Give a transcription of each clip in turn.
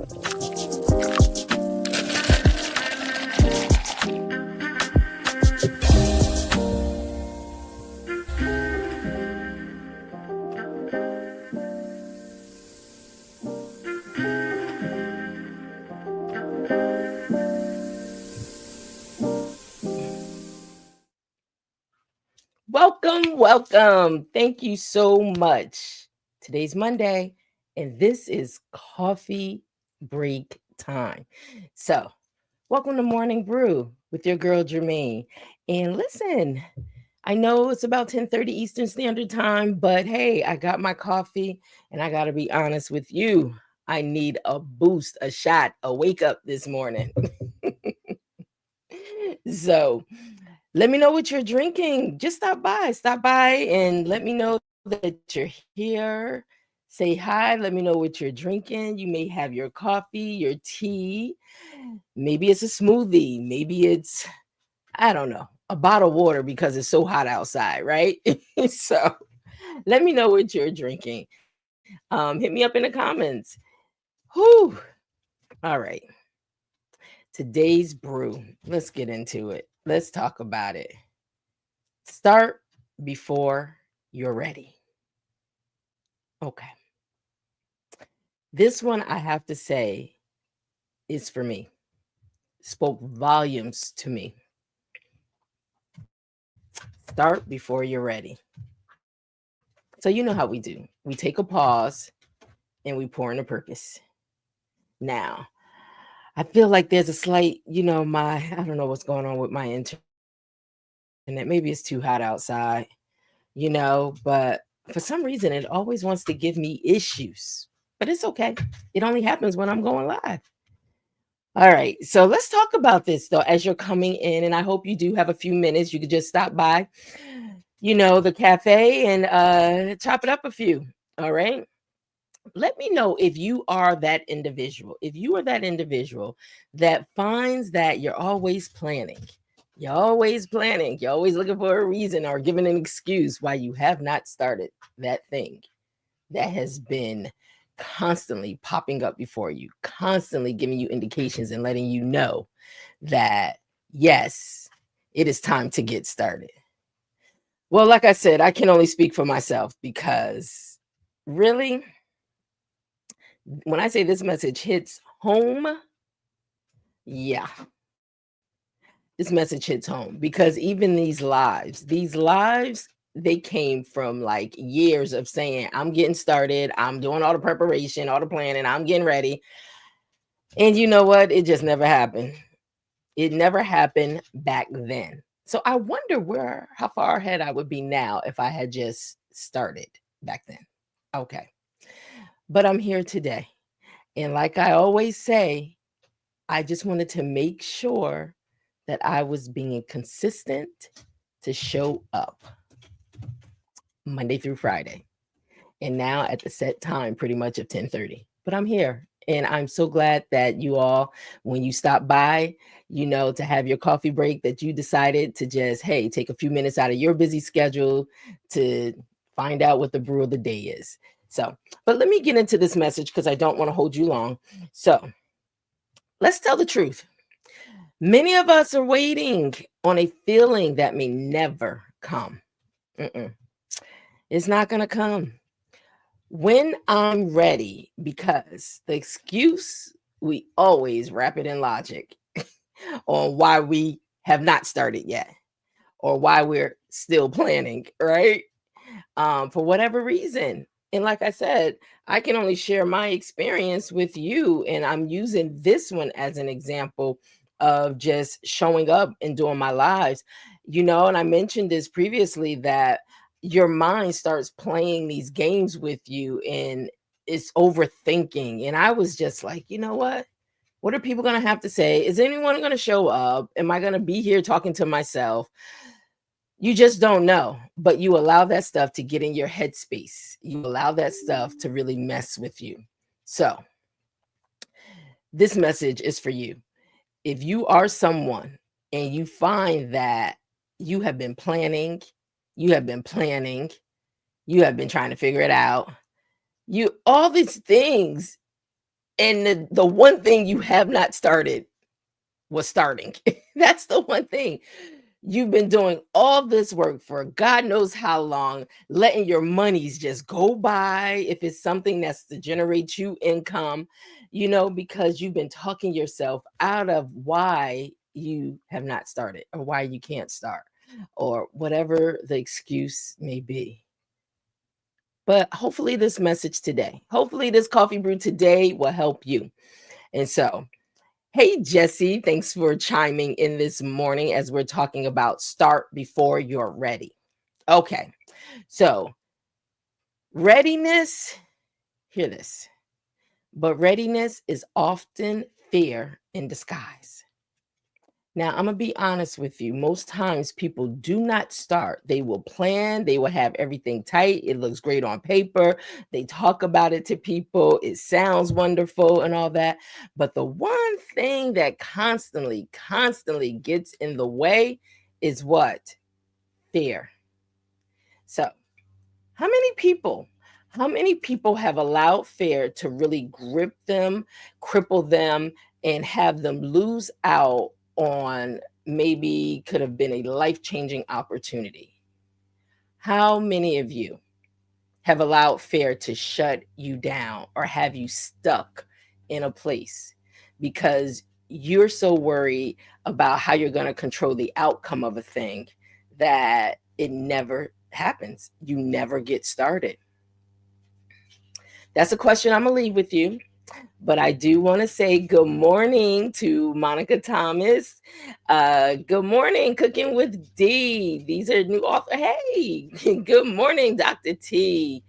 Welcome, welcome. Thank you so much. Today's Monday, and this is coffee break time. So, welcome to Morning Brew with your girl Germaine. And listen, I know it's about 10:30 Eastern Standard Time, but hey, I got my coffee, and I got to be honest with you. I need a boost, a shot, a wake up this morning. So, let me know what you're drinking. Just stop by and let me know that you're here. Say hi. Let me know what you're drinking. You may have your coffee, your tea. Maybe it's a smoothie. Maybe it's, I don't know, a bottle of water because it's so hot outside, right? So let me know what you're drinking. Hit me up in the comments. Whew. All right. Today's brew. Let's get into it. Let's talk about it. Start before you're ready. Okay. This one, I have to say, is for me. Spoke volumes to me. Start before you're ready. So, you know how we do. We take a pause and we pour in a purpose. Now, I feel like there's a slight, I don't know what's going on with my internet. Maybe it's too hot outside, but for some reason, it always wants to give me issues. But it's okay. It only happens when I'm going live. All right. So let's talk about this though as you're coming in. And I hope you do have a few minutes. You could just stop by, the cafe and chop it up a few. All right. Let me know if you are that individual. If you are that individual that finds that you're always planning. You're always planning. You're always looking for a reason or giving an excuse why you have not started that thing that has been constantly popping up before you, constantly giving you indications and letting you know that, yes, it is time to get started. Well, like I said, I can only speak for myself because really, when I say this message hits home, yeah, this message hits home because even these lives, they came from like years of saying, I'm getting started, I'm doing all the preparation, all the planning, I'm getting ready. And you know what? It just never happened. It never happened back then. So I wonder how far ahead I would be now if I had just started back then. Okay. But I'm here today. And like I always say, I just wanted to make sure that I was being consistent to show up Monday through Friday. And now at the set time, pretty much of 10:30. But I'm here. And I'm so glad that you all, when you stop by, to have your coffee break, that you decided to just, hey, take a few minutes out of your busy schedule to find out what the brew of the day is. So, but let me get into this message because I don't want to hold you long. So, let's tell the truth. Many of us are waiting on a feeling that may never come. Mm-mm. It's not going to come. When I'm ready, because the excuse, we always wrap it in logic on why we have not started yet or why we're still planning, right? For whatever reason. And like I said, I can only share my experience with you. And I'm using this one as an example of just showing up and doing my lives, and I mentioned this previously that your mind starts playing these games with you and it's overthinking. And I was just like, you know what? What are people going to have to say? Is anyone going to show up? Am I going to be here talking to myself? You just don't know, but you allow that stuff to get in your headspace. You allow that stuff to really mess with you. So, this message is for you. If you are someone and you find that you have been planning, you have been planning, you have been trying to figure it out, all these things, And the one thing you have not started was starting. That's the one thing. You've been doing all this work for God knows how long, letting your monies just go by if it's something that's to generate you income, because you've been talking yourself out of why you have not started or why you can't start or whatever the excuse may be. But hopefully, this message today, hopefully, this coffee brew today will help you. And so, hey, Jesse, thanks for chiming in this morning as we're talking about start before you're ready. Okay, so readiness, hear this, but readiness is often fear in disguise. Now, I'm going to be honest with you. Most times people do not start. They will plan, they will have everything tight. It looks great on paper. They talk about it to people. It sounds wonderful and all that. But the one thing that constantly gets in the way is what? Fear. So, how many people? How many people have allowed fear to really grip them, cripple them, and have them lose out on maybe could have been a life-changing opportunity? How many of you have allowed fear to shut you down or have you stuck in a place because you're so worried about how you're going to control the outcome of a thing that it never happens? You never get started. That's a question I'm going to leave with you. But I do want to say good morning to Monica Thomas. Good morning, Cooking with D. These are new author. Hey, good morning, Dr. T.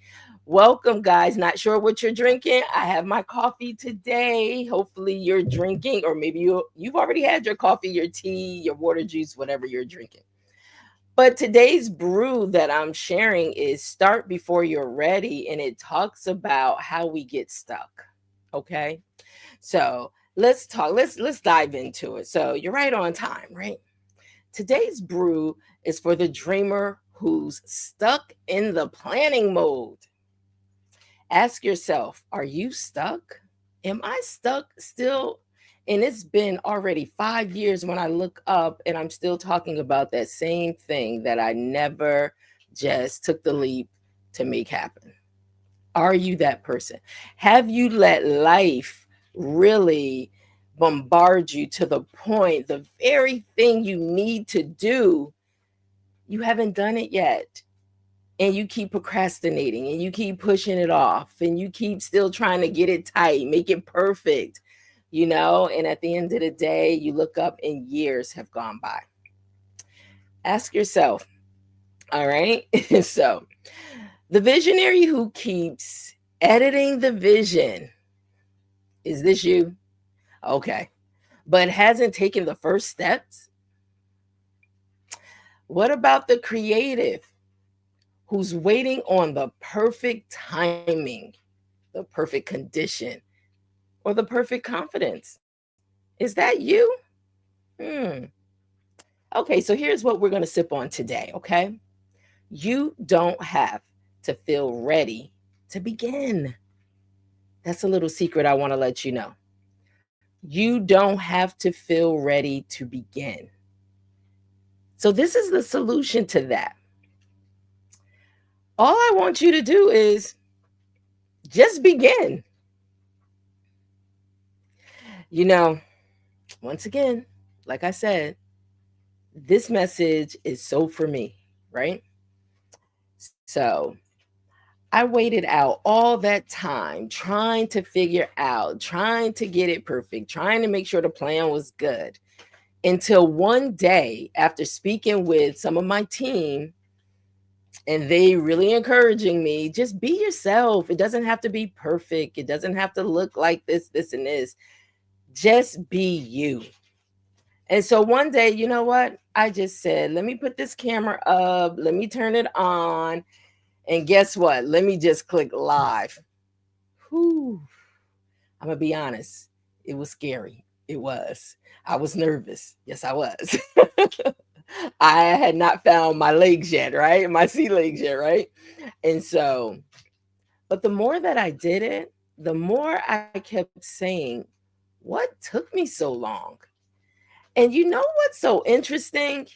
Welcome, guys. Not sure what you're drinking. I have my coffee today. Hopefully, you're drinking, or maybe you've already had your coffee, your tea, your water, juice, whatever you're drinking. But today's brew that I'm sharing is Start Before You're Ready, and it talks about how we get stuck. Okay. So let's talk, let's dive into it. So you're right on time, right? Today's brew is for the dreamer who's stuck in the planning mode. Ask yourself, are you stuck? Am I stuck still? And it's been already 5 years when I look up and I'm still talking about that same thing that I never just took the leap to make happen. Are you that person? Have you let life really bombard you to the point, the very thing you need to do, you haven't done it yet? And you keep procrastinating and you keep pushing it off and you keep still trying to get it tight, make it perfect, and at the end of the day, you look up and years have gone by. Ask yourself, all right? So, the visionary who keeps editing the vision, is this you? Okay. But hasn't taken the first steps? What about the creative who's waiting on the perfect timing, the perfect condition, or the perfect confidence? Is that you? Hmm. Okay, so here's what we're going to sip on today, okay? You don't have to feel ready to begin. That's a little secret I want to let you know. You don't have to feel ready to begin. So, this is the solution to that. All I want you to do is just begin. You know, once again, like I said, this message is so for me, right? So, I waited out all that time trying to figure out, trying to get it perfect, trying to make sure the plan was good until one day after speaking with some of my team and they really encouraging me, just be yourself. It doesn't have to be perfect. It doesn't have to look like this, and this. Just be you. And so one day, you know what? I just said, let me put this camera up, let me turn it on. And guess what? Let me just click live. Whew. I'm going to be honest. It was scary. It was. I was nervous. Yes, I was. I had not found my legs yet, right? My sea legs yet, right? And so, but the more that I did it, the more I kept saying, what took me so long? And you know what's so interesting?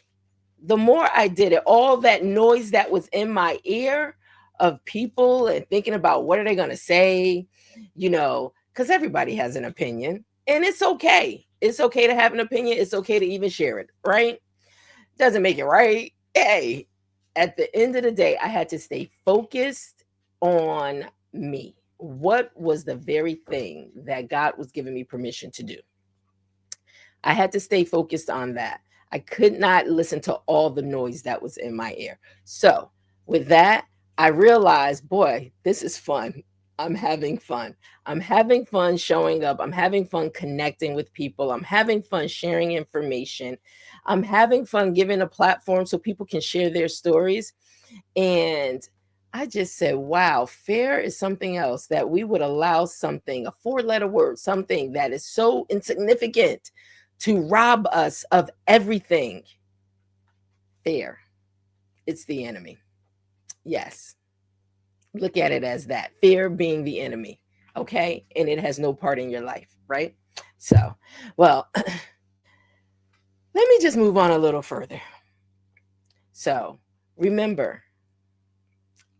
The more I did it, all that noise that was in my ear of people and thinking about what are they going to say, because everybody has an opinion and it's okay. It's okay to have an opinion. It's okay to even share it, right? Doesn't make it right. Hey, at the end of the day, I had to stay focused on me. What was the very thing that God was giving me permission to do? I had to stay focused on that. I could not listen to all the noise that was in my ear. So, with that, I realized, boy, this is fun. I'm having fun. I'm having fun showing up. I'm having fun connecting with people. I'm having fun sharing information. I'm having fun giving a platform so people can share their stories. And I just said, wow, fear is something else that we would allow something, a four-letter word, something that is so insignificant to rob us of everything. Fear. It's the enemy. Yes. Look at it as that. Fear being the enemy. Okay. And it has no part in your life, right? So, well, let me just move on a little further. So, remember,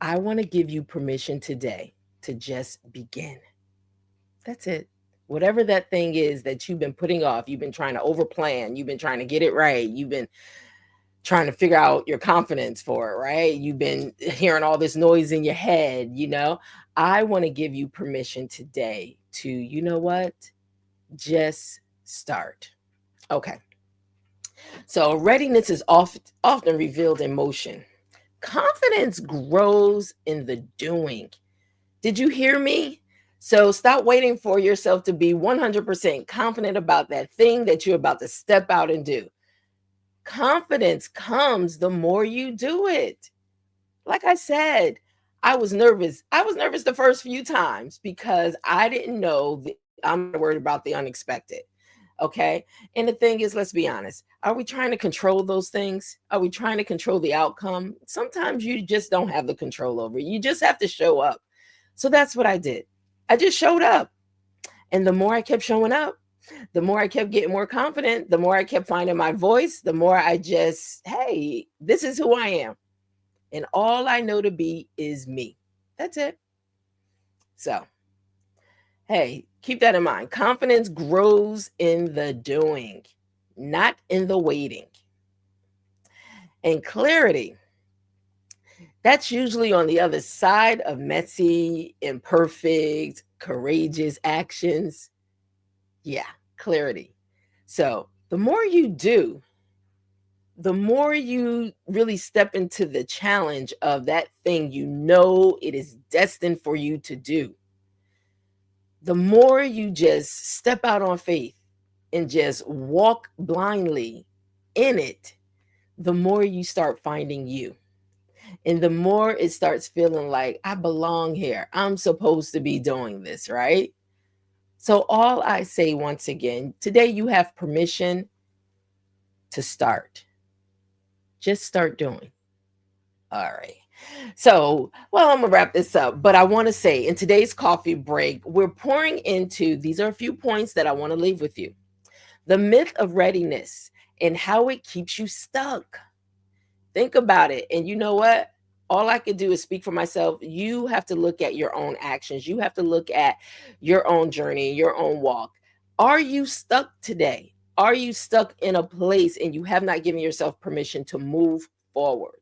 I want to give you permission today to just begin. That's it. Whatever that thing is that you've been putting off, you've been trying to overplan, you've been trying to get it right, you've been trying to figure out your confidence for it, right? You've been hearing all this noise in your head. I want to give you permission today to, you know what? Just start. Okay. So readiness is often revealed in motion. Confidence grows in the doing. Did you hear me? So stop waiting for yourself to be 100% confident about that thing that you're about to step out and do. Confidence comes the more you do it. Like I said, I was nervous. I was nervous the first few times because I didn't know I'm not worried about the unexpected. Okay. And the thing is, let's be honest. Are we trying to control those things? Are we trying to control the outcome? Sometimes you just don't have the control over it. You just have to show up. So that's what I did. I just showed up. And the more I kept showing up, the more I kept getting more confident, the more I kept finding my voice, the more I just, hey, this is who I am. And all I know to be is me. That's it. So, hey, keep that in mind. Confidence grows in the doing, not in the waiting. And clarity, that's usually on the other side of messy, imperfect, courageous actions. Yeah, clarity. So the more you do, the more you really step into the challenge of that thing it is destined for you to do, the more you just step out on faith and just walk blindly in it, the more you start finding you. And the more it starts feeling like, I belong here. I'm supposed to be doing this, right? So, all I say once again, today you have permission to start. Just start doing. All right. So, well, I'm going to wrap this up, but I want to say in today's coffee break, we're pouring into these are a few points that I want to leave with you. The myth of readiness and how it keeps you stuck. Think about it. And you know what? All I could do is speak for myself. You have to look at your own actions. You have to look at your own journey, your own walk. Are you stuck today? Are you stuck in a place and you have not given yourself permission to move forward?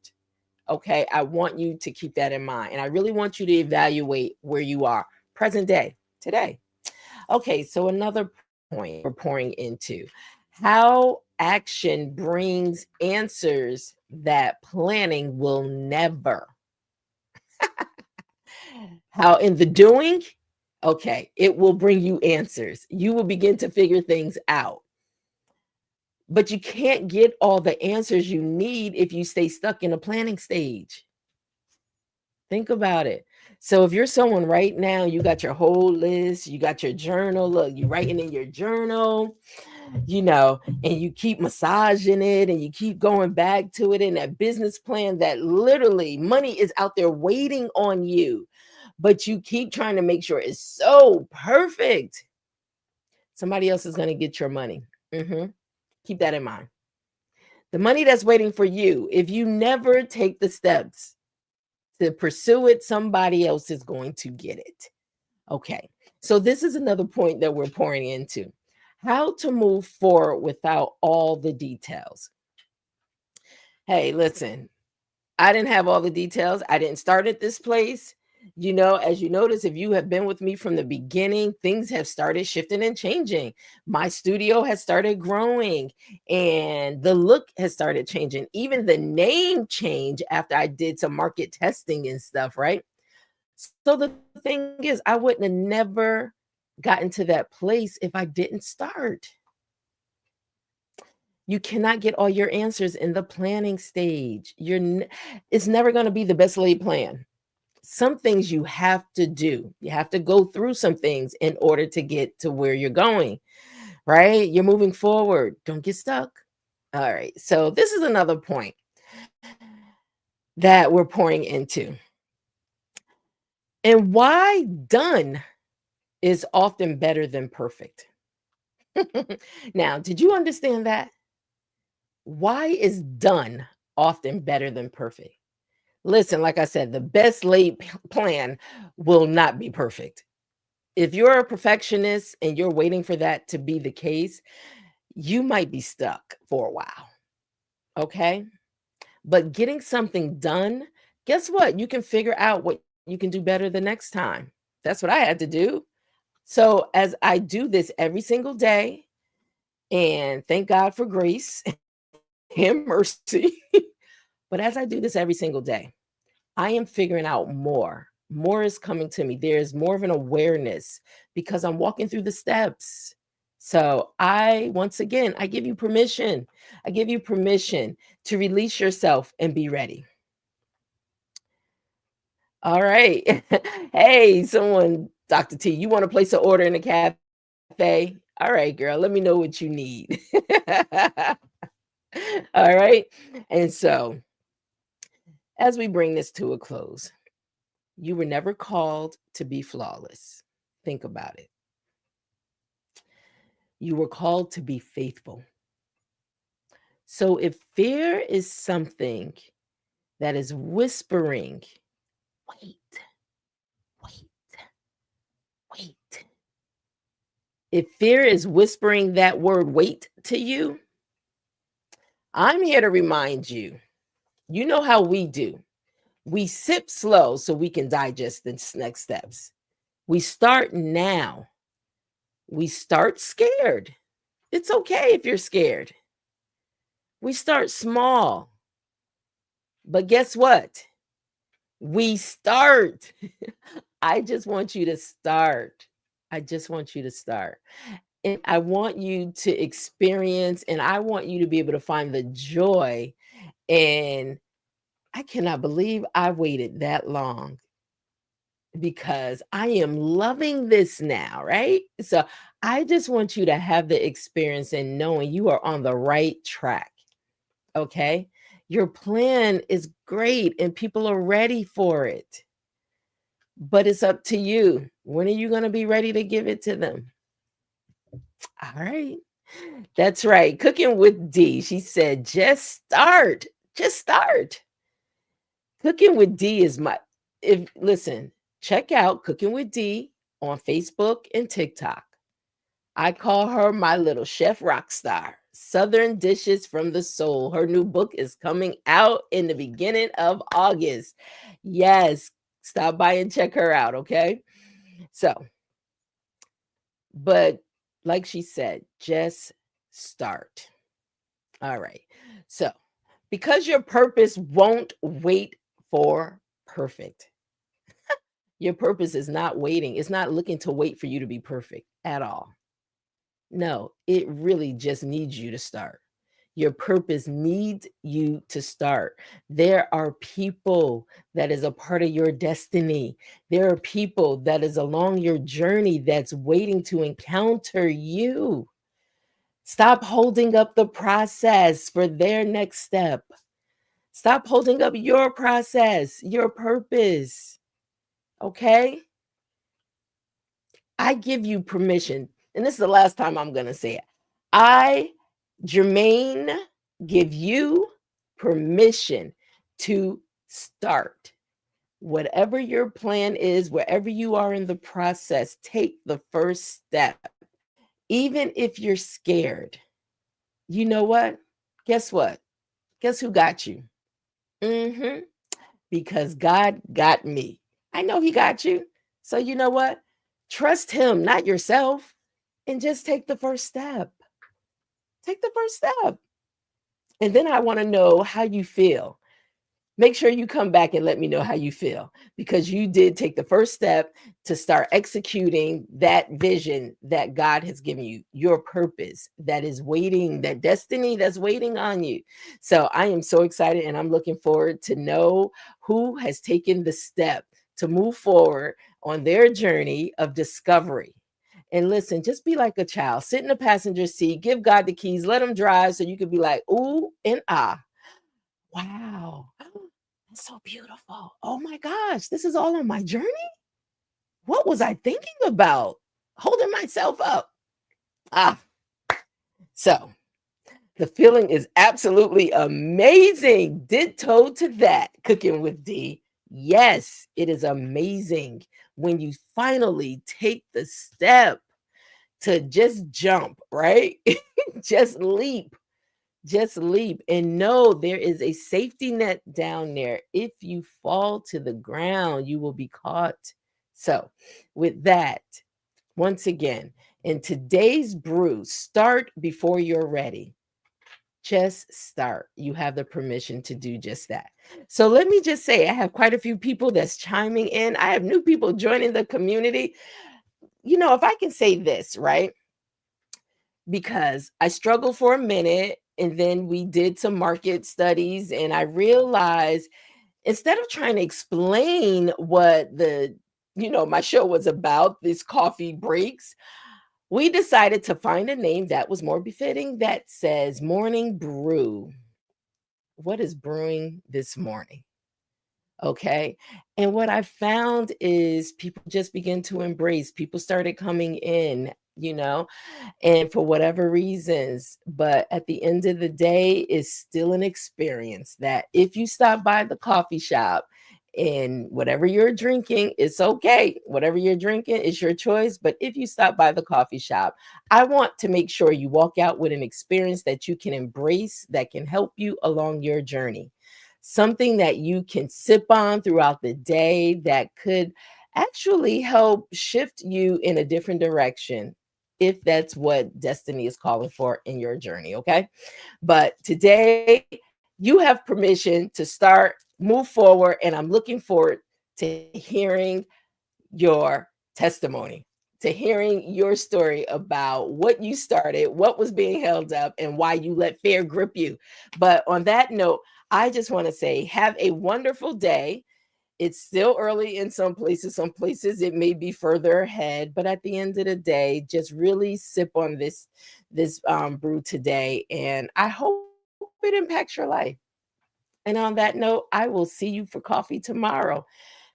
Okay, I want you to keep that in mind. And I really want you to evaluate where you are present day, today. Okay, so another point we're pouring into how action brings answers that planning will never. How in the doing, okay, it will bring you answers. You will begin to figure things out. But you can't get all the answers you need if you stay stuck in a planning stage. Think about it. So if you're someone right now, you got your whole list, you got your journal, look, you're writing in your journal, and you keep massaging it and you keep going back to it in that business plan that literally money is out there waiting on you. but you keep trying to make sure it's so perfect, somebody else is going to get your money. Keep that in mind. The money that's waiting for you, if you never take the steps to pursue it, somebody else is going to get it. Okay. So this is another point that we're pouring into. How to move forward without all the details. Hey, listen, I didn't have all the details. I didn't start at this place. As you notice, if you have been with me from the beginning, things have started shifting and changing. My studio has started growing and the look has started changing. Even the name changed after I did some market testing and stuff, right? So the thing is, I wouldn't have never gotten to that place if I didn't start. You cannot get all your answers in the planning stage. It's never going to be the best laid plan. Some things you have to do. You have to go through some things in order to get to where you're going, right? You're moving forward. Don't get stuck. All right. So this is another point that we're pouring into. And why done is often better than perfect. Now, did you understand that? Why is done often better than perfect? Listen, like I said, the best laid plan will not be perfect. If you're a perfectionist and you're waiting for that to be the case, you might be stuck for a while. Okay. But getting something done, guess what? You can figure out what you can do better the next time. That's what I had to do. So, as I do this every single day, and thank God for grace and mercy, but as I do this every single day, I am figuring out more. More is coming to me. There's more of an awareness because I'm walking through the steps. So once again, I give you permission. I give you permission to release yourself and be ready. All right. Hey, someone, Dr. T, you want to place an order in the cafe? All right, girl, let me know what you need. All right. And so, as we bring this to a close, you were never called to be flawless. Think about it. You were called to be faithful. So if fear is something that is whispering, wait, wait, wait. If fear is whispering that word wait to you, I'm here to remind you, you know how we do. We sip slow so we can digest the next steps. We start now. We start scared. It's okay if you're scared. We start small. But guess what? We start. I just want you to start. I just want you to start. And I want you to experience, and I want you to be able to find the joy. And I cannot believe I waited that long because I am loving this now, right? So I just want you to have the experience and knowing you are on the right track. Okay. Your plan is great and people are ready for it. But it's up to you. When are you going to be ready to give it to them? All right. That's right. Cooking with D. She said, just start. Just start. Cooking with D is listen, check out Cooking with D on Facebook and TikTok. I call her my little chef rock star. Southern Dishes from the Soul. Her new book is coming out in the beginning of August. Yes, stop by and check her out, okay? So, but like she said, just start. All right. So, because your purpose won't wait for perfect. Your purpose is not waiting. It's not looking to wait for you to be perfect at all. No, it really just needs you to start. Your purpose needs you to start. There are people that is a part of your destiny. There are people that is along your journey that's waiting to encounter you. Stop holding up the process for their next step. Stop holding up your process, your purpose. Okay? I give you permission, and this is the last time I'm going to say it. I, Germaine, give you permission to start. Whatever your plan is, wherever you are in the process, take the first step. Even if you're scared, you know what? Guess what? Guess who got you? Mm-hmm. Because God got me. I know He got you. So, you know what? Trust Him, not yourself, and just take the first step. Take the first step. And then I want to know how you feel. Make sure you come back and let me know how you feel, because you did take the first step to start executing that vision that God has given you, your purpose that is waiting, that destiny that's waiting on you. So I am so excited, and I'm looking forward to know who has taken the step to move forward on their journey of discovery. And listen, just be like a child, sit in the passenger seat, give God the keys, let Him drive, so you could be like, ooh and ah. Wow. That's so beautiful. Oh my gosh, this is all on my journey? What was I thinking about? Holding myself up. Ah, so the feeling is absolutely amazing. Ditto to that, cooking with D. Yes, it is amazing when you finally take the step to just jump, right? Just leap. Just leap and know there is a safety net down there. If you fall to the ground, you will be caught. So, with that, once again, in today's brew, start before you're ready. Just start. You have the permission to do just that. So, let me just say, I have quite a few people that's chiming in. I have new people joining the community. If I can say this, right? Because I struggled for a minute, and then we did some market studies, and I realized, instead of trying to explain what my show was about, these coffee breaks, we decided to find a name that was more befitting, that says Morning Brew. What is brewing this morning? Okay. And what I found is people just begin to embrace, people started coming in, and for whatever reasons. But at the end of the day, it's still an experience that if you stop by the coffee shop and whatever you're drinking, it's okay. Whatever you're drinking is your choice. But if you stop by the coffee shop, I want to make sure you walk out with an experience that you can embrace, that can help you along your journey. Something that you can sip on throughout the day that could actually help shift you in a different direction, if that's what destiny is calling for in your journey. Okay. But today, you have permission to start, move forward, and I'm looking forward to hearing your testimony, to hearing your story about what you started, what was being held up, and why you let fear grip you. But on that note, I just want to say, have a wonderful day. It's still early in some places it may be further ahead, but at the end of the day, just really sip on this brew today, and I hope it impacts your life. And on that note, I will see you for coffee tomorrow.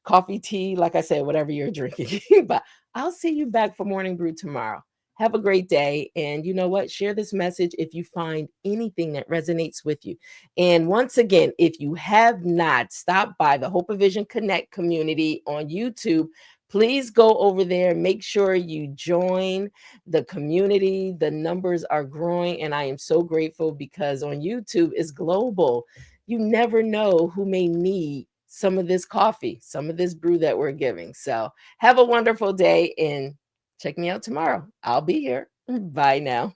Coffee, tea, like I said, whatever you're drinking. But I'll see you back for Morning Brew tomorrow. Have a great day. And you know what? Share this message if you find anything that resonates with you. And once again, if you have not stopped by the Hope of Vision Connect community on YouTube, please go over there. Make sure you join the community. The numbers are growing, and I am so grateful, because on YouTube is global. You never know who may need some of this coffee, some of this brew that we're giving. So have a wonderful day, and check me out tomorrow. I'll be here. Bye now.